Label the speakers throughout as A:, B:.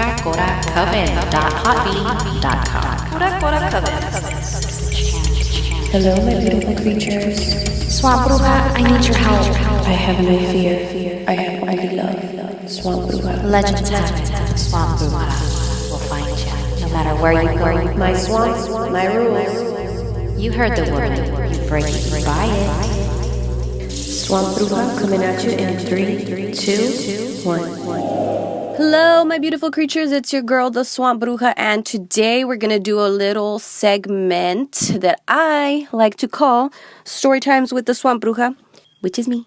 A: puracoracoven.hotbee.com. Pura Coven.
B: Hello, my beautiful creatures.
A: Swamp Bruja, I need your help.
B: I have no fear. I have only love. Swamp Bruja.
A: Legends have it. Swamp Bruja will find you, no matter where you go.
B: My swamp, my rules.
A: You heard the word. You break it, you buy it.
B: Swamp Bruja coming at you in 3, 2, 1.
C: Hello, my beautiful creatures. It's your girl, the Swamp Bruja, and today we're going to do a little segment that I like to call Story Times with the Swamp Bruja, which is me.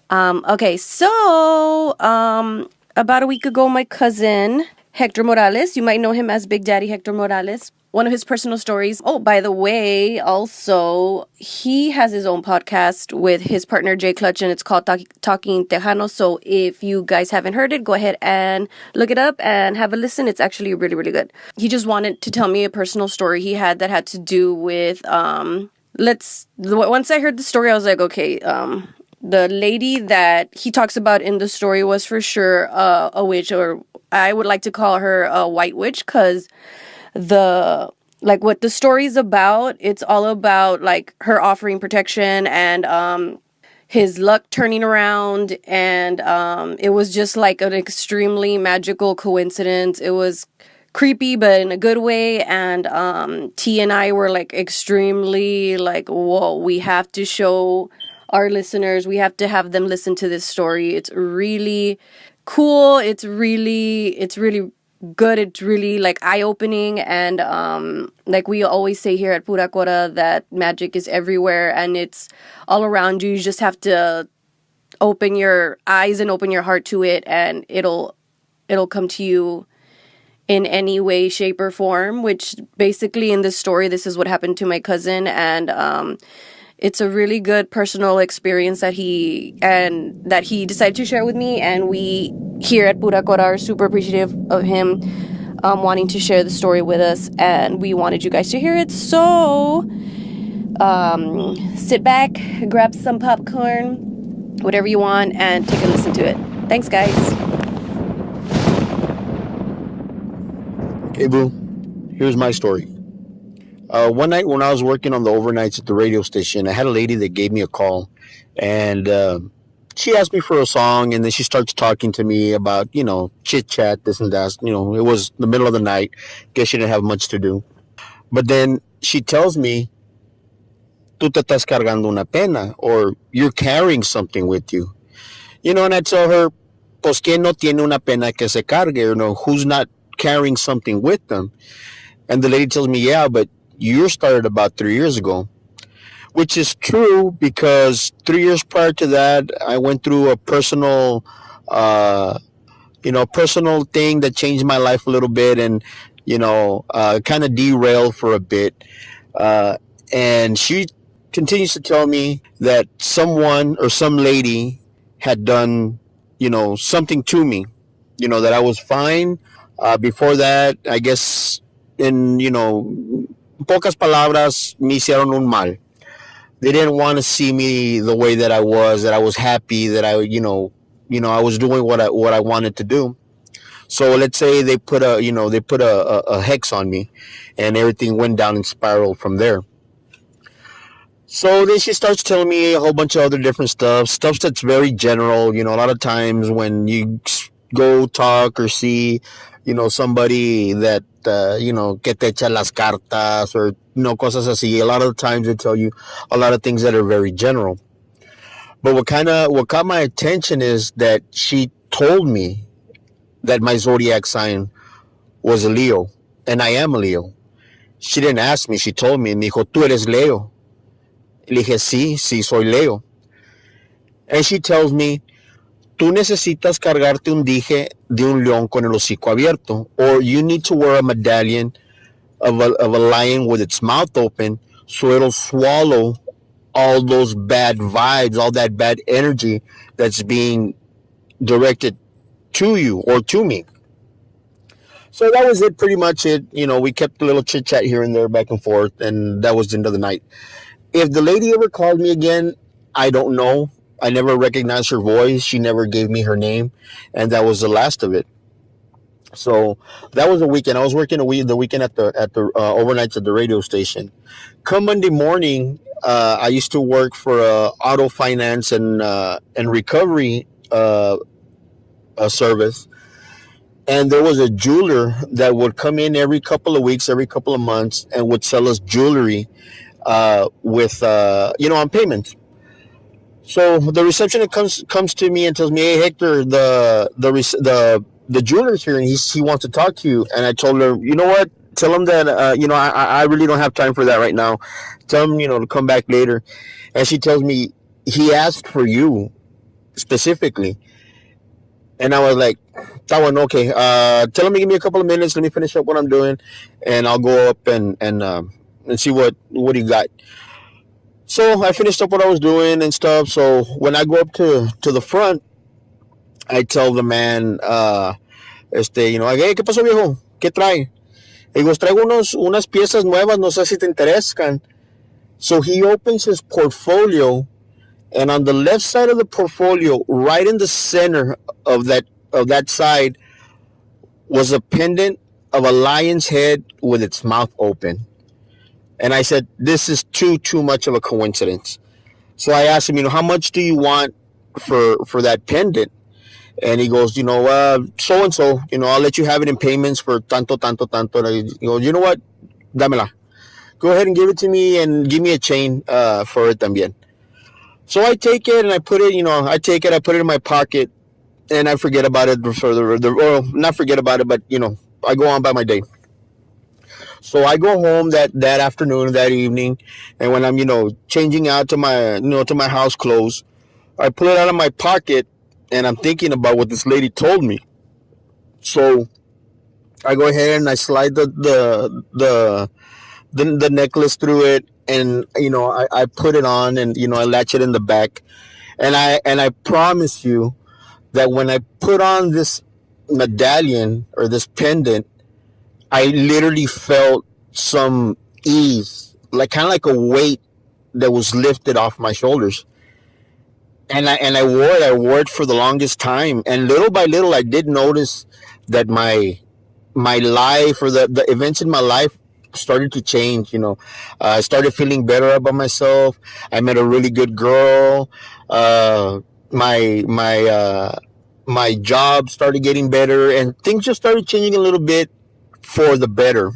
C: Okay, so about a week ago, my cousin, Hector Morales, you might know him as Big Daddy Hector Morales, one of his personal stories. Oh, by the way, also, he has his own podcast with his partner, Jay Clutch, and it's called Talking Tejano. So if you guys haven't heard it, go ahead and look it up and have a listen. It's actually really, really good. He just wanted to tell me a personal story he had that had to do with, once I heard the story, I was like, okay, the lady that he talks about in the story was for sure a witch, or I would like to call her a white witch, because what the story's about, it's all about like her offering protection and his luck turning around, and it was just like an extremely magical coincidence. It was creepy, but in a good way, and T and I were like extremely like, whoa, we have to show our listeners, we have to have them listen to this story. It's really cool. It's really good. It's really like eye-opening, and like we always say here at Pura Cora, that magic is everywhere and it's all around you. You just have to open your eyes and open your heart to it, and it'll come to you in any way, shape, or form. Which basically in this story, this is what happened to my cousin, and it's a really good personal experience that he decided to share with me, and we here at Pura Cora are super appreciative of him wanting to share the story with us, and we wanted you guys to hear it. So sit back, grab some popcorn, whatever you want, and take a listen to it. Thanks, guys.
D: Okay, boo, here's my story. One night when I was working on the overnights at the radio station, I had a lady that gave me a call, and she asked me for a song, and then she starts talking to me about, chit chat, this and that. It was the middle of the night. Guess she didn't have much to do. But then she tells me, tú te estás cargando una pena, or you're carrying something with you. And I tell her, pues que no tiene una pena que se cargue, who's not carrying something with them? And the lady tells me, yeah, but yours started about 3 years ago, which is true, because 3 years prior to that, I went through a personal thing that changed my life a little bit, and, kind of derailed for a bit. And she continues to tell me that someone or some lady had done, something to me, that I was fine. Before that, I guess, in pocas palabras, me hicieron un mal. They didn't want to see me the way that I was happy, that I was doing what I wanted to do. So let's say they put a hex on me, and everything went down and spiraled from there. So then she starts telling me a whole bunch of other different stuff that's very general. A lot of times when you go talk or see, somebody that, que te echa las cartas, or, cosas así. A lot of the times they tell you a lot of things that are very general. But what caught my attention is that she told me that my zodiac sign was a Leo, and I am a Leo. She didn't ask me, she told me, me dijo, tú eres Leo. Le dije, sí, soy Leo. And she tells me, tú necesitas cargarte un dije de un león con el hocico abierto, or you need to wear a medallion of a lion with its mouth open, so it'll swallow all those bad vibes, all that bad energy that's being directed to you or to me. So that was it, pretty much it. We kept a little chit chat here and there, back and forth, and that was the end of the night. If the lady ever called me again, I don't know. I never recognized her voice. She never gave me her name, and that was the last of it. So that was a weekend. I was working the weekend at the overnights at the radio station. Come Monday morning, I used to work for auto finance and recovery a service, and there was a jeweler that would come in every couple of weeks, every couple of months, and would sell us jewelry with on payment. So the receptionist comes to me and tells me, "Hey Hector, the jeweler's here and he wants to talk to you." And I told her, "You know what? Tell him that I really don't have time for that right now. Tell him to come back later." And she tells me he asked for you specifically, and I was like, "That one okay? Tell him to give me a couple of minutes. Let me finish up what I'm doing, and I'll go up and see what he got." So I finished up what I was doing and stuff. So when I go up to the front, I tell the man, hey, ¿qué pasó, viejo? ¿Qué trae? Le digo, traigo unas piezas nuevas, no sé si te interesan. So he opens his portfolio, and on the left side of the portfolio, right in the center of that side, was a pendant of a lion's head with its mouth open. And I said, this is too much of a coincidence. So I asked him, how much do you want for that pendant? And he goes, so and so, I'll let you have it in payments for tanto, tanto, tanto. And he goes, you know what? Dámela. Go ahead and give it to me and give me a chain for it también. So I take it and I put it, I put it in my pocket and I forget about it or not forget about it, but, I go on by my day. So I go home that afternoon, that evening, and when I'm, changing out to my house clothes, I pull it out of my pocket, and I'm thinking about what this lady told me. So I go ahead and I slide the necklace through it, and I put it on, and I latch it in the back, and I promise you that when I put on this medallion or this pendant, I literally felt some ease, like kind of like a weight that was lifted off my shoulders. And I wore it for the longest time. And little by little, I did notice that my life or the events in my life started to change. I started feeling better about myself. I met a really good girl. My job started getting better, and things just started changing a little bit for the better.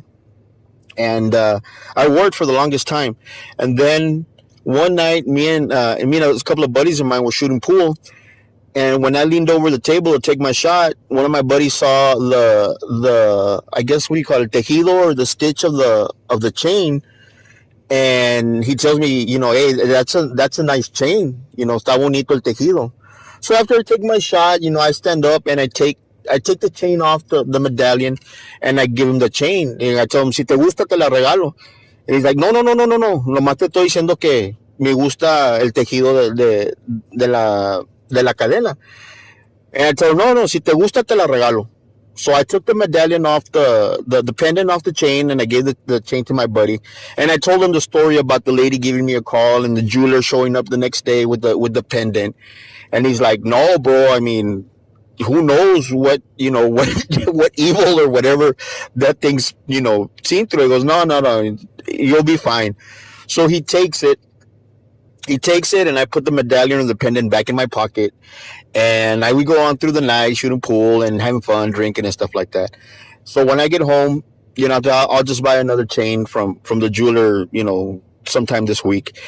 D: And I wore it for the longest time. And then one night, me and a couple of buddies of mine were shooting pool. And when I leaned over the table to take my shot, one of my buddies saw the I guess, what do you call it, tejido, or the stitch of the chain. And he tells me, hey, that's a nice chain. Está bonito el tejido. So after I take my shot, I stand up and I take the chain off the medallion, and I give him the chain. And I tell him, si te gusta, te la regalo. And he's like, no. Nomás te estoy diciendo que me gusta el tejido de la cadena. And I tell him, no, si te gusta, te la regalo. So I took the medallion off the pendant off the chain, and I gave the chain to my buddy. And I told him the story about the lady giving me a call and the jeweler showing up the next day with the pendant. And he's like, no, bro, I mean, who knows what what evil or whatever that thing's seen through. He goes, no, you'll be fine. So he takes it, and I put the medallion and the pendant back in my pocket, and we go on through the night shooting pool and having fun, drinking and stuff like that. So when I get home, I'll just buy another chain from the jeweler sometime this week.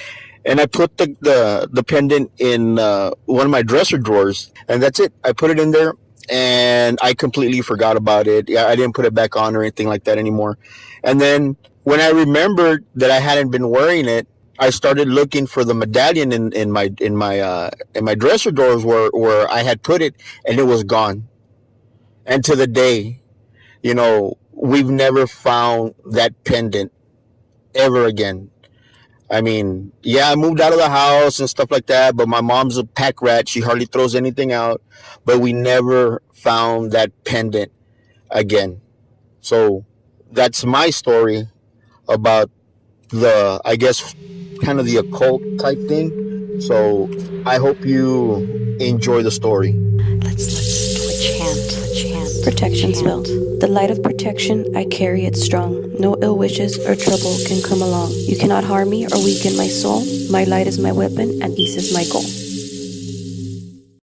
D: And I put the pendant in one of my dresser drawers, and that's it. I put it in there, and I completely forgot about it. I didn't put it back on or anything like that anymore. And then when I remembered that I hadn't been wearing it, I started looking for the medallion in my dresser drawers where I had put it, and it was gone. And to the day, we've never found that pendant ever again. I mean, yeah, I moved out of the house and stuff like that, but my mom's a pack rat. She hardly throws anything out. But we never found that pendant again. So that's my story about I guess, kind of the occult type thing. So I hope you enjoy the story.
A: Let's chant.
B: protection spell. The light of protection, I carry it strong. No ill wishes or trouble can come along. You cannot harm me or weaken my soul. My light is my weapon and ease is my goal.